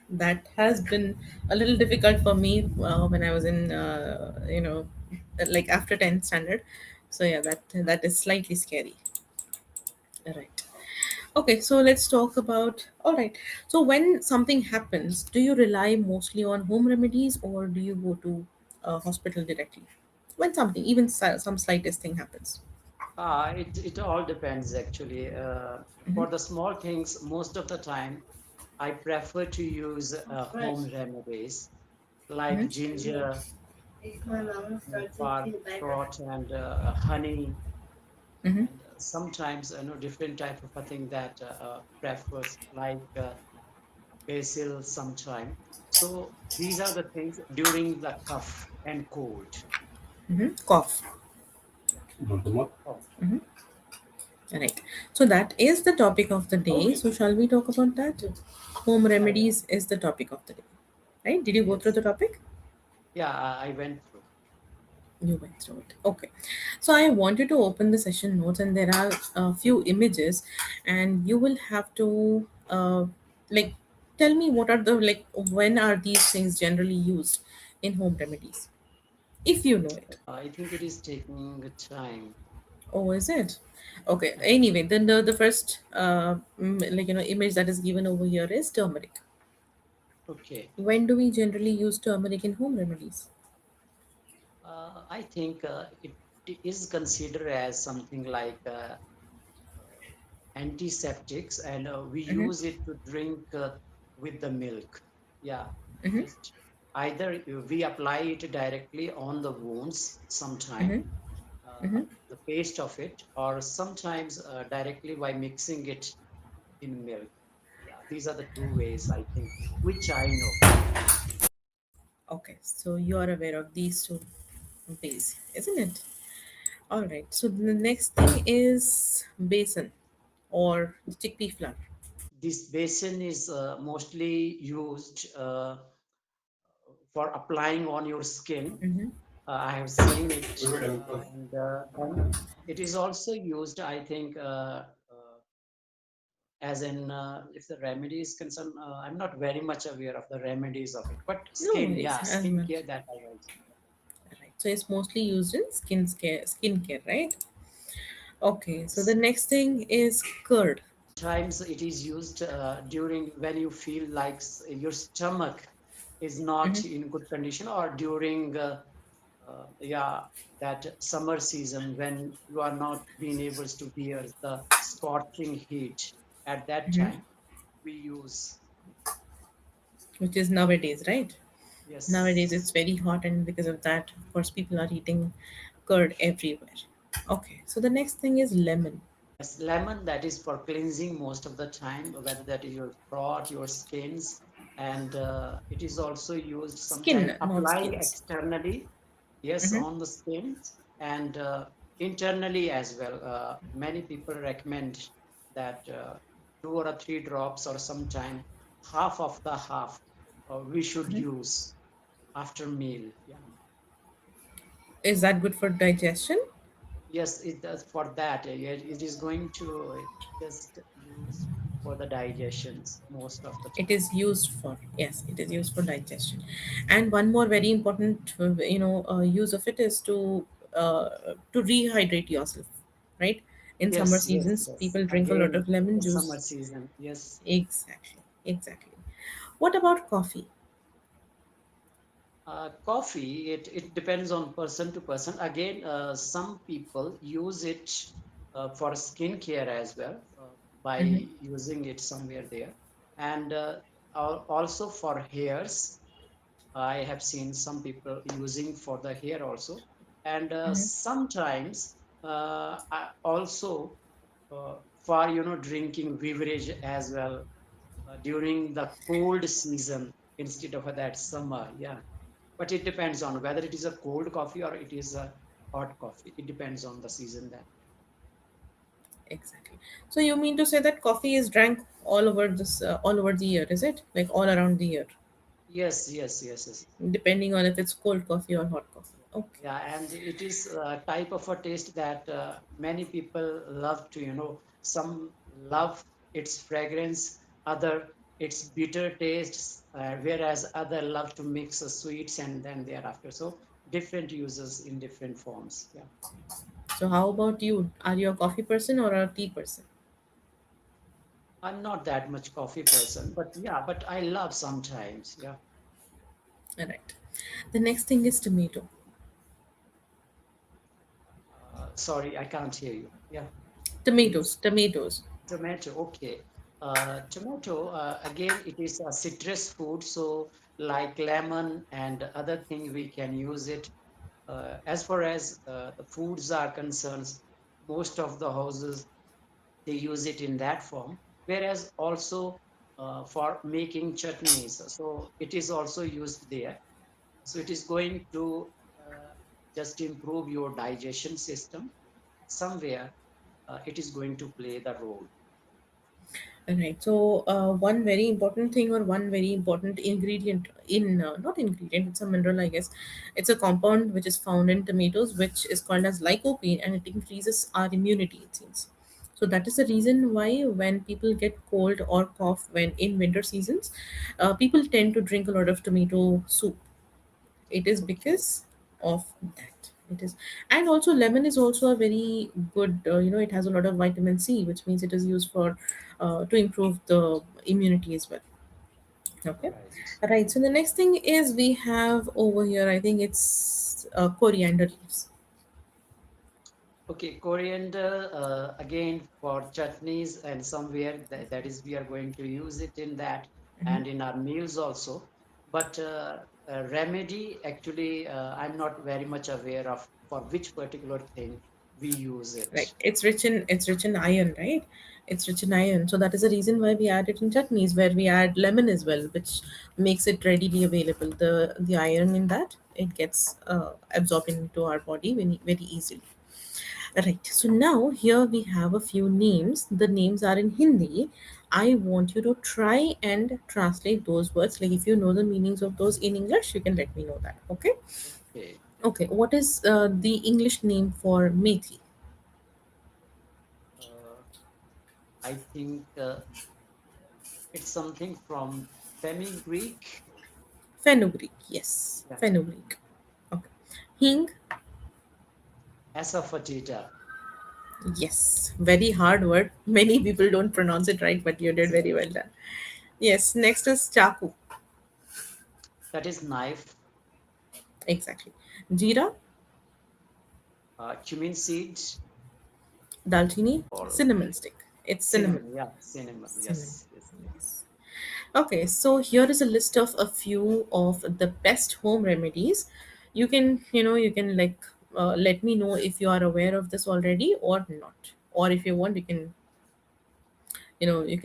That has been a little difficult for me when I was in, like after 10th standard. So yeah, that is slightly scary. Right. Okay, so let's talk about. All right. So when something happens, do you rely mostly on home remedies or do you go to a hospital directly? When something, even some slightest thing happens. It all depends actually. For the small things, most of the time, I prefer to use home remedies like ginger, bark, throat, and honey, and sometimes different type of a thing that prefers like basil sometime. So these are the things during the cough and cold. Cough. Oh, Right. So that is the topic of the day. So shall we talk about that? Home yeah, yeah, remedies is the topic of the day. Right? Did you go through yes, the topic? yeah. I went through. You went through it. Okay. So I want you to open the session notes, and there are a few images, and you will have to like tell me what are the like when are these things generally used in home remedies, if you know it. I think it is taking time. Oh, is it? Okay. Yeah. Anyway, then the first image that is given over here is turmeric. Okay. When do we generally use turmeric in home remedies? I think it is considered as something like antiseptics, and we use it to drink with the milk. Yeah, just either we apply it directly on the wounds sometime, the paste of it, or sometimes directly by mixing it in milk. Yeah, these are the two ways I think, which I know. Okay, so you are aware of these two ways, isn't it? All right. So the next thing is basin or the chickpea flour. This basin is mostly used for applying on your skin. I have seen it, and then it is also used, I think, as in if the remedy is concerned. I'm not very much aware of the remedies of it, but No skin, worries, yeah, as much. skincare that I also. Right. So it's mostly used in skincare, right? Okay. So the next thing is curd. Sometimes it is used during when you feel like your stomach is not in good condition, or during yeah, that summer season when you are not being able to bear the scorching heat. At that time, we use, Which is nowadays, right? Nowadays it's yes, very hot, and because of that, of course, people are eating curd everywhere. Okay. So the next thing is lemon. yes, lemon, that is for cleansing most of the time, whether that is your throat, your skins, and it is also used sometimes Skin, not applying skins. externally, yes, on the skins, and internally as well. Many people recommend that 2 or 3 drops, or sometime half of the half, we should use after meal. Yeah. Is that good for digestion? Yes, it does for that. Yeah, it is going to just use for the digestions most of the It time. is used for, yes, it is used for digestion. And one more very important use of it is to rehydrate yourself, right? In summer Yes, yes, seasons yes. people drink a lot Again, of lemon the summer juice. season. Yes. Exactly, exactly. What about coffee? Coffee, it depends on person to person. Again, some people use it for skincare as well, by using it somewhere there. And also for hairs, I have seen some people using for the hair also. And sometimes also for drinking beverage as well during the cold season instead of that summer. Yeah, but it depends on whether it is a cold coffee or it is a hot coffee. It depends on the season then. Exactly. So you mean to say that coffee is drank all over the year, is it? Like all around the year, Yes, yes, yes, yes. depending on if it's cold coffee or hot coffee. Okay. Yeah, and it is a type of a taste that many people love to, some love its fragrance, other its bitter tastes, whereas other love to mix sweets and then thereafter. So different uses in different forms. Yeah, So how about you? Are you a coffee person or a tea person? I'm not that much coffee person, but yeah, but I love sometimes. Yeah, All right. The next thing is tomato. sorry, I can't hear you. Yeah, Tomatoes, please. tomatoes. Tomato, okay. Tomato, again, it is a citrus food, so like lemon and other thing, we can use it. As far as the foods are concerned, most of the houses they use it in that form. Whereas also for making chutneys, so it is also used there. So it is going to just improve your digestion system. Somewhere it is going to play the role. Right. So, one very important thing, or one very important ingredient in, not ingredient, it's a mineral, I guess. It's a compound which is found in tomatoes, which is called as lycopene, and it increases our immunity, it seems. So that is the reason why when people get cold or cough when in winter seasons, people tend to drink a lot of tomato soup. It is Okay. because of that. It is, and also lemon is also a very good, it has a lot of vitamin C, which means it is used for to improve the immunity as well. Okay. Right. Right, so the next thing is we have over here, I think it's coriander leaves. Okay, coriander, again for chutneys and somewhere that is we are going to use it in that and in our meals also. But remedy, actually, I'm not very much aware of for which particular thing we use Right, it. it's rich in iron, right? It's rich in iron, so that is the reason why we add it in chutneys, where we add lemon as well, which makes it readily available. The iron in that, it gets absorbed into our body very, very easily. Right, so now here we have a few names. The names are in Hindi. I want you to try and translate those words. Like, if you know the meanings of those in English, you can let me know that. Okay. Okay. Okay, what is the English name for methi? Uh, I think it's something from Semi-Greek. Fenugreek, yes, Yeah. fenugreek. Okay. Hing, Asafoetida. yes, very hard word. Many people don't pronounce it right, but you did very well done. Yes, next is chaku, That is knife. exactly. Jeera, Cumin seed dalchini, or cinnamon stick. It's cinnamon. cinnamon. Yeah, cinnamon. Cinnamon. Yes, yes. Yes. Okay, so here is a list of a few of the best home remedies. You can like let me know if you are aware of this already or not. Or if you want, you can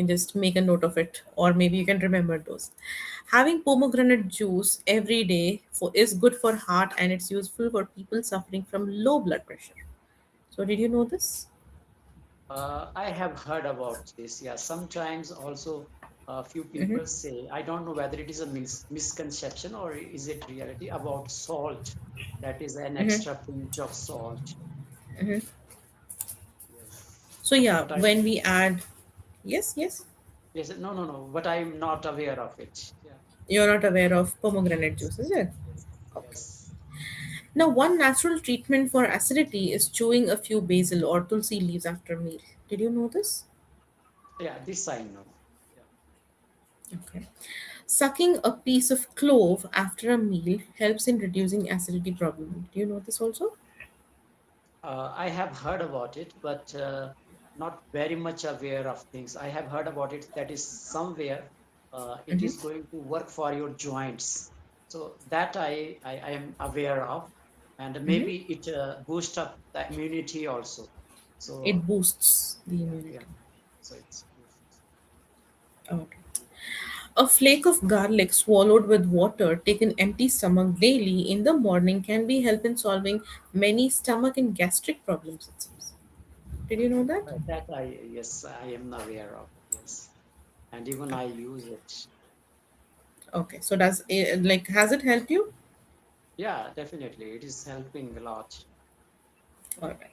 just make a note of it, or maybe you can remember those. Having pomegranate juice every day is good for heart, and it's useful for people suffering from low blood pressure. So did you know this? I have heard about this. Yeah, sometimes also a few people say, I don't know whether it is a misconception or is it reality about salt. That is an extra pinch of salt. Yes. So yeah, But I, when we add, yes, yes. yes, no, no, no, but I'm not aware of it. Yeah. You're not aware of pomegranate juice, is it? Yes. Okay. Yes. Now, one natural treatment for acidity is chewing a few basil or tulsi leaves after a meal. Did you know this? Yeah, this I know. Yeah. Okay. Sucking a piece of clove after a meal helps in reducing acidity problem. Do you know this also? I have heard about it, but not very much aware of things. I have heard about it that is somewhere it is going to work for your joints. So that I am aware of, and maybe it boosts up the immunity also. So It boosts the yeah, yeah. immunity. So it's boosts. Okay. A flake of garlic swallowed with water taken empty stomach daily in the morning can be help in solving many stomach and gastric problems, it seems. Did you know that? That I yes I am aware of. Yes, and even I use it. Okay. So does it, like, has it helped you? Yeah, definitely, it is helping a lot. All right.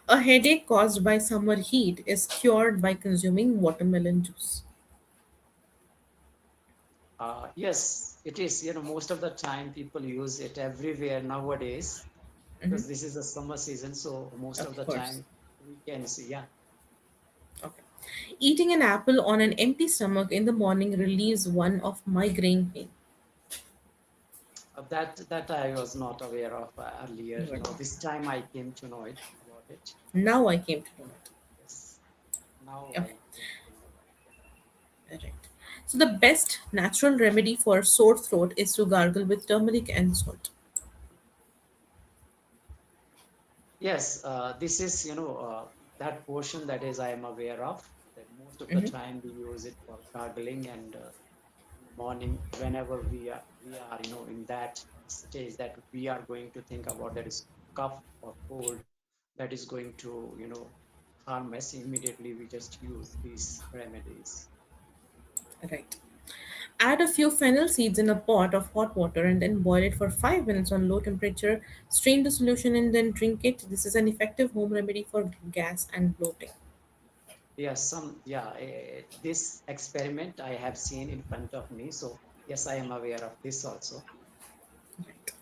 A headache caused by summer heat is cured by consuming watermelon juice. Yes, it is. Most of the time people use it everywhere nowadays because this is a summer season, so most Of of the course. time we can see. Yeah, Okay. Eating an apple on an empty stomach in the morning relieves one of migraine pain. that I was not aware of earlier. You were not. This time I came to know it about it. Now I came to know it. Yes, now I Okay. came to know about it. Right. So the best natural remedy for sore throat is to gargle with turmeric and salt. Yes, this is that portion that is I am aware of. That most of the Mhm. time we use it for gargling and in the morning whenever we are in that stage that we are going to think about that is cough or cold that is going to harm us immediately we just use these remedies. Right. Add a few fennel seeds in a pot of hot water and then boil it for 5 minutes on low temperature. Strain the solution and then drink it. This is an effective home remedy for gas and bloating. Yes, this experiment I have seen in front of me, so yes, I am aware of this also. Right.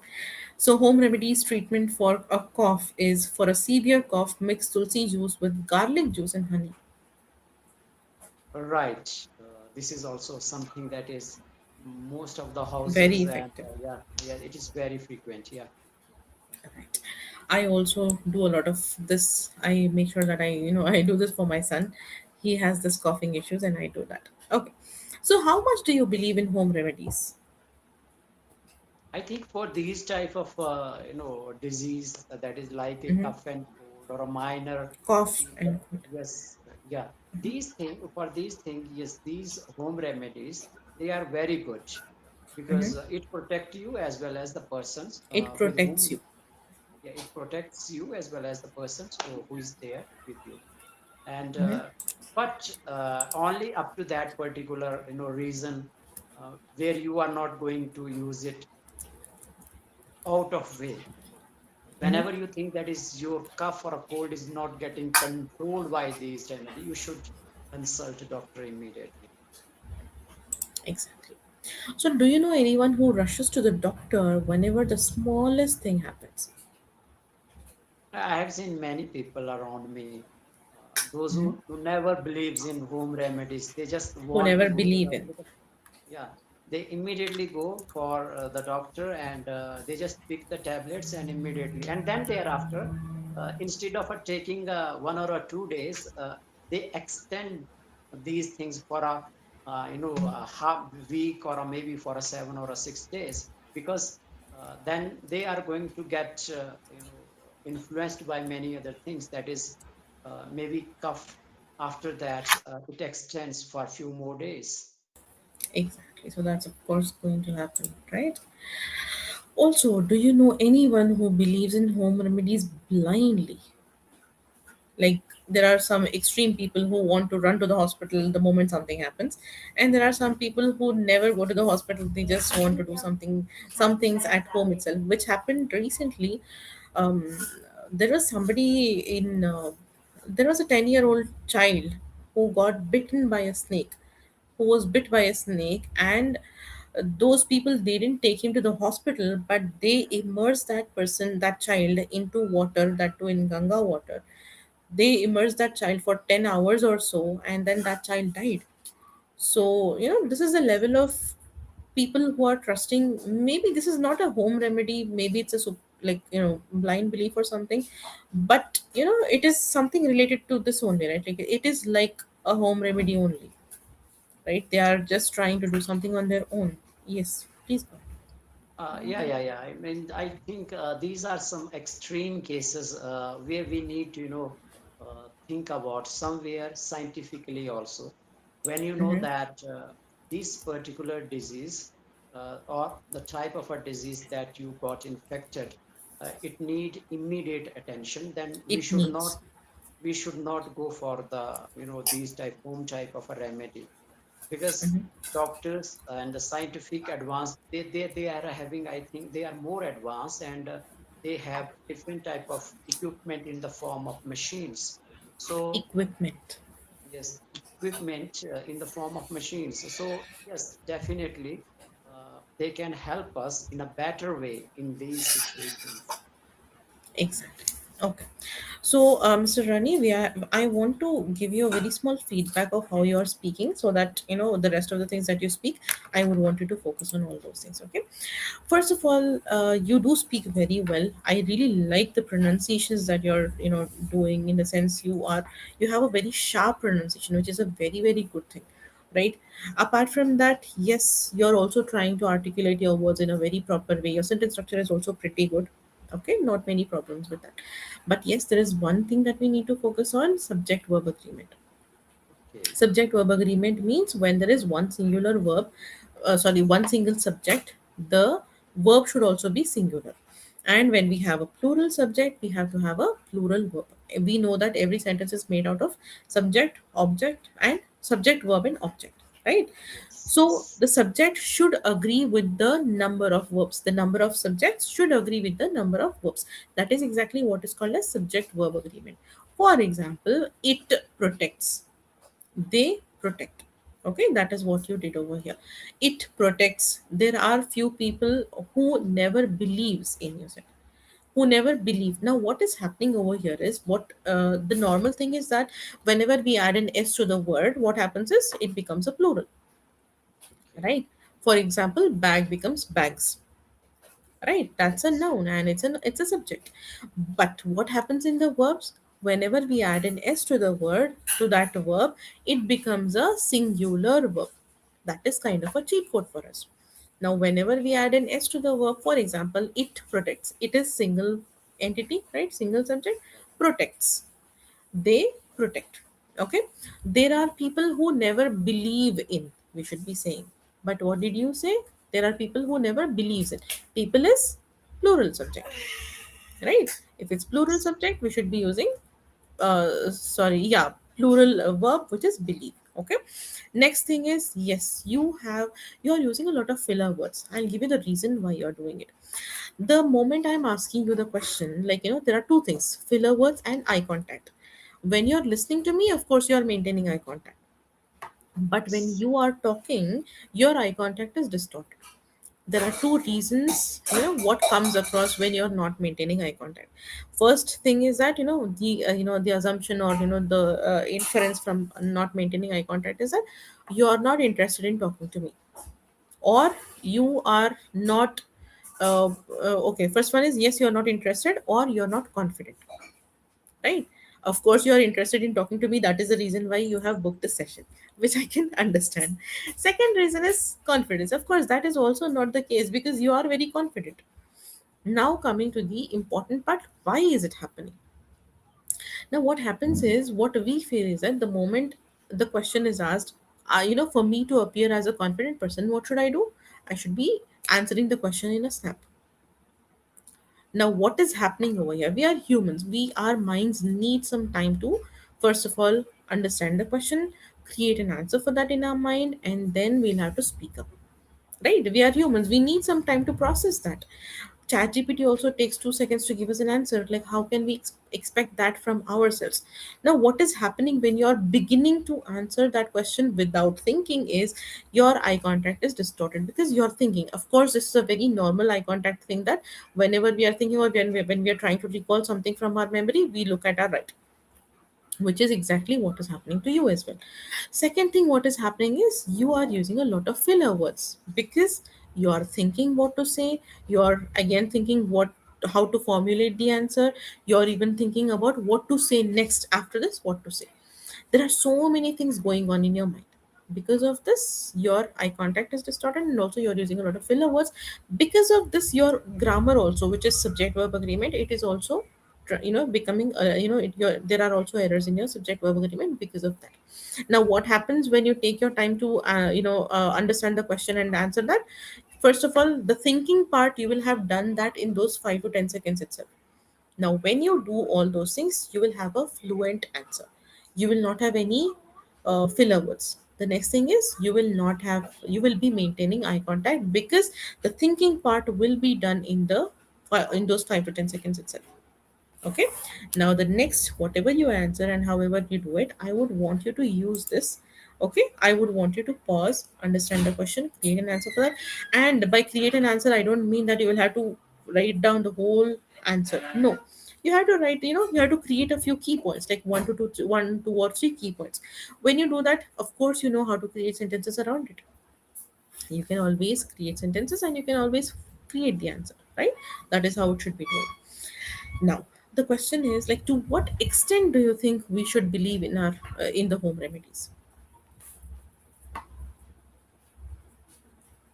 So, home remedies treatment for a cough is for a severe cough, mix tulsi juice with garlic juice and honey. Right. This is also something that is most of the Very houses and effective. yeah, yeah, it is very frequent. Yeah. Right. I also do a lot of this. I make sure that I do this for my son. He has this coughing issues and I do that. Okay. So, how much do you believe in home remedies? I think for these type of disease that is like a Mm-hmm. cough and cold or a minor Cough fever, and cold. yes, yeah, these things, yes, these home remedies they are very good because it protect you as well as the persons It with protects whom you. yeah, it protects you as well as the persons who is there with you and but only up to that particular reason where you are not going to use it out of way. Whenever you think that is your cough or a cold is not getting controlled by these remedy, you should consult a doctor immediately. Exactly. So, do you know anyone who rushes to the doctor whenever the smallest thing happens? I have seen many people around me, those who never believes in home remedies. They just Who want to never go to believe in? doctor. Yeah, they immediately go for the doctor and they just pick the tablets and immediately and then thereafter instead of taking 1 or 2 days they extend these things for a half week or maybe for a 7 or 6 days because then they are going to get influenced by many other things that is maybe cough after that it extends for a few more days. Exactly. So, that's of course going to happen, right? Also, do you know anyone who believes in home remedies blindly? Like, there are some extreme people who want to run to the hospital the moment something happens, and there are some people who never go to the hospital. They just want to do some things at home itself, which happened recently. um, there was somebody in there was a 10-year-old child who got bitten by a snake, who was bit by a snake, and those people, they didn't take him to the hospital, but they immersed that child into water, that too in Ganga water. They immersed that child for 10 hours or so, and then that child died. So, this is the level of people who are trusting. Maybe this is not a home remedy, maybe it's a like, blind belief or something, but it is something related to this only, right? Like, it is like a home remedy only, right? They are just trying to do something on their own. Yes, please go ahead. Yeah. I mean, I think these are some extreme cases where we need to, think about somewhere scientifically also. When you know that this particular disease or the type of a disease that you got infected, it need immediate attention. Then It needs. we should not go for the, these type home type of a remedy because doctors and the scientific advance they are having I think they are more advanced and they have different type of equipment in the form of machines so Equipment. yes equipment in the form of machines. So yes, definitely, they can help us in a better way in these situations. Exactly. Okay. So, Mr. Rani, I want to give you a very small feedback of how you are speaking, so that the rest of the things that you speak, I would want you to focus on all those things. Okay. First of all, you do speak very well. I really like the pronunciations that you're doing. In the sense, you have a very sharp pronunciation, which is a very very good thing, right? Apart from that, yes, you're also trying to articulate your words in a very proper way. Your sentence structure is also pretty good. Okay, not many problems with that. But yes, there is one thing that we need to focus on: subject verb agreement. Okay. Subject verb agreement means when there is one singular verb, one single subject, the verb should also be singular. And when we have a plural subject, we have to have a plural verb. We know that every sentence is made out of subject, object, and subject, verb, and object, right? Yes. So the subject should agree with the number of verbs. The number of subjects should agree with the number of verbs. That is exactly what is called as subject verb agreement. For example, it protects, they protect. Okay, that is what you did over here. It protects. There are few people who never believes in yourself, who never believe. Now what is happening over here is, what the normal thing is that whenever we add an s to the word, what happens is it becomes a plural, Okay. right? For example, bag becomes bags, right? That's a Yes. noun and it's a subject. But what happens in the verbs? Whenever we add an s to the word, to that verb, it becomes a singular verb. That is kind of a cheat code for us. Now whenever we add an s to the verb, for example, it protects, it is single entity, right? Single subject. Protects, they protect. Okay, there are people who never believe in, we should be saying. But what did you say? There are people who never believes in. People is plural subject, right? If it's plural Yes. subject, we should be using plural verb, which is believe. Okay. Next thing is, yes, you're using a lot of filler words. I'll give you the reason why you're doing it. The moment I'm asking you the question, like, there are two things: filler words and eye contact. When you're listening to me, of course, you're maintaining eye contact. But when Yes. you are talking, your eye contact is distorted. There are two reasons, what comes across when you're not maintaining eye contact. First thing is that, the assumption, or, the inference from not maintaining eye contact is that you are not interested in talking to me, or you are not okay, first one is, yes, you're not interested, or you're not confident, right? Of course you are interested in talking to me. That is the reason why you have booked a session, which I can understand. Second reason is confidence. Of course that is also not the case, because you are very confident. Now coming to the important part, why is it happening? Now what happens is, what we feel is that the moment the question is asked, for me to appear as a confident person, what should I do? I should be answering the question in a snap. Now what is happening over here? We are humans. Our minds need some time to, first of all, understand the question, create an answer for that in our mind, and then we'll have to speak up. Right? We are humans. We need some time to process that. ChatGPT also takes 2 seconds to give us an answer. Like, how can we expect that from ourselves? Now, what is happening when you're beginning to answer that question without thinking is, your eye contact is distorted, because you're thinking. Of course, this is a very normal eye contact thing, that whenever we are thinking, or when we are trying to recall something from our memory, we look at our right, which is exactly what is happening to you as well. Second thing, what is happening is, you are using a lot of filler words, because you are thinking what to say. You are again thinking how to formulate the answer. You're even thinking about what to say next, after this, what to say. There are so many things going on in your mind. Because of this, your eye contact is distorted, and also you're using a lot of filler words. Because of this, your grammar also, which is subject verb agreement, it is also becoming there are also errors in your subject verb agreement because of that. Now what happens when you take your time to understand the question and answer that? First of all, the thinking part, you will have done that in those 5 to 10 seconds itself. Now when you do all those things, you will have a fluent answer. You will not have any filler words. The next thing is, you will be maintaining eye contact, because the thinking part will be done in those 5 to 10 seconds itself. Okay. Now the next, whatever you answer and however you do it, I would want you to use this Okay, I would want you to pause, understand the question, create an answer for that. And by create an answer, I don't mean that you will have to write down the whole answer. No, you have to write, you have to create a few key points, like one, two, or three key points. When you do that, of course, you know how to create sentences around it. You can always create sentences and you can always create the answer, right? That is how it should be done. Now, the question is, like, to what extent do you think we should believe in our in the home remedies?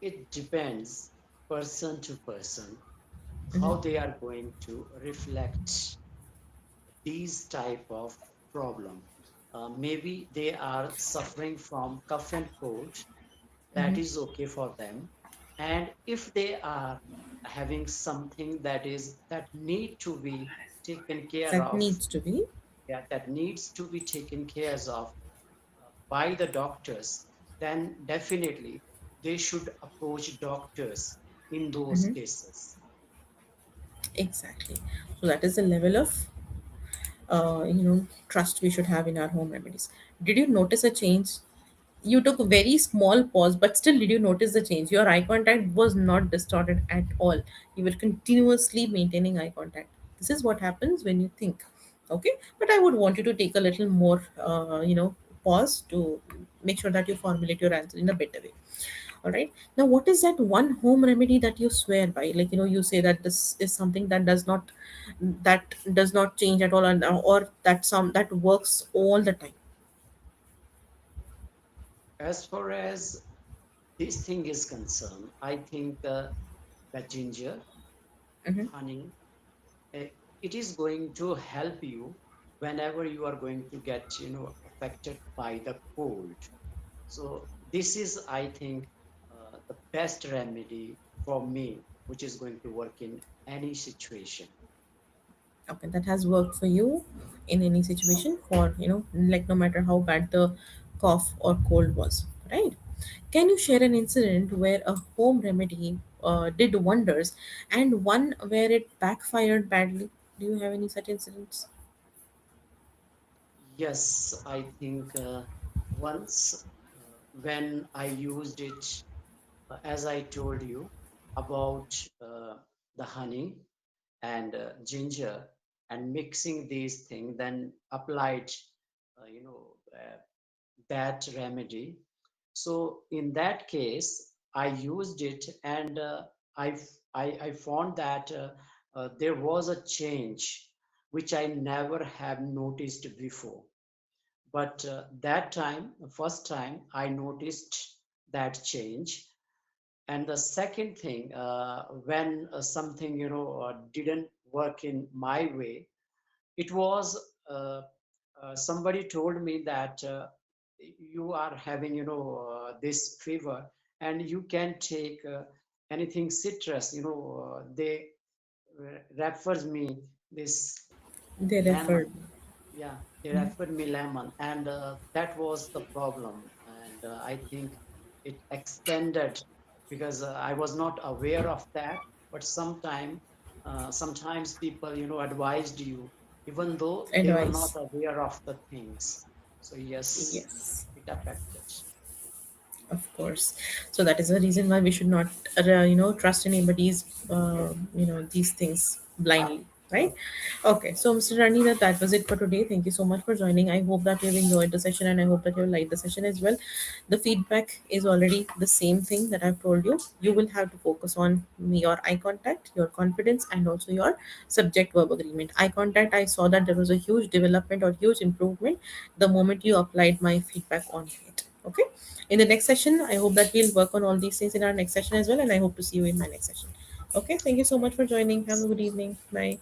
It depends person to person how they are going to reflect these type of problem. Maybe they are suffering from cough and cold, that is okay for them. And if they are having something that need to be taken care That of, needs to be. yeah, that needs to be taken care of by the doctors, then definitely they should approach doctors in those cases. Exactly. So that is the level of trust we should have in our home remedies. Did you notice a change? You took a very small pause, but still, did you notice the change? Your eye contact was not distorted at all. You were continuously maintaining eye contact. This is what happens when you think. Okay, but I would want you to take a little more, pause to make sure that you formulate your answer in a better way. All right. Now, what is that one home remedy that you swear by? Like, you say that this is something that does not change at all, and or that works all the time. As far as this thing is concerned, I think the ginger, honey, eh, it is going to help you whenever you are going to get affected by the cold. So this is, I think, the best remedy for me, which is going to work in any situation. Okay, that has worked for you in any situation, for like, no matter how bad the cough or cold was, right? Can you share an incident where a home remedy did wonders and one where it backfired badly? Do you have any such incidents? Yes, I think once when I used it, as I told you about the honey and ginger and mixing these things, then applied, that remedy. So in that case, I used it, and I found that there was a change which I never have noticed before. But that time, the first time, I noticed that change. And the second thing, when something didn't work in my way, it was somebody told me that you are having this fever, and you can take anything citrus. They refers me this They referred. lemon. Yeah, they referred me lemon, and that was the problem. And I think it extended because I was not aware of that. But sometimes people, advised you, even though they were not Advice. aware of the things. So yes, Yes. it affected. Of course. So that is the reason why we should not, trust anybody's, these things blindly, right? Okay. So, Mr. Rani, that was it for today. Thank you so much for joining. I hope that you've enjoyed the session and I hope that you liked the session as well. The feedback is already the same thing that I've told you. You will have to focus on your eye contact, your confidence, and also your subject verb agreement. Eye contact, I saw that there was a huge development or huge improvement the moment you applied my feedback on it. Okay. In the next session, I hope that we'll work on all these things in our next session as well, and I hope to see you in my next session. Okay, thank you so much for joining. Have a good evening. Bye.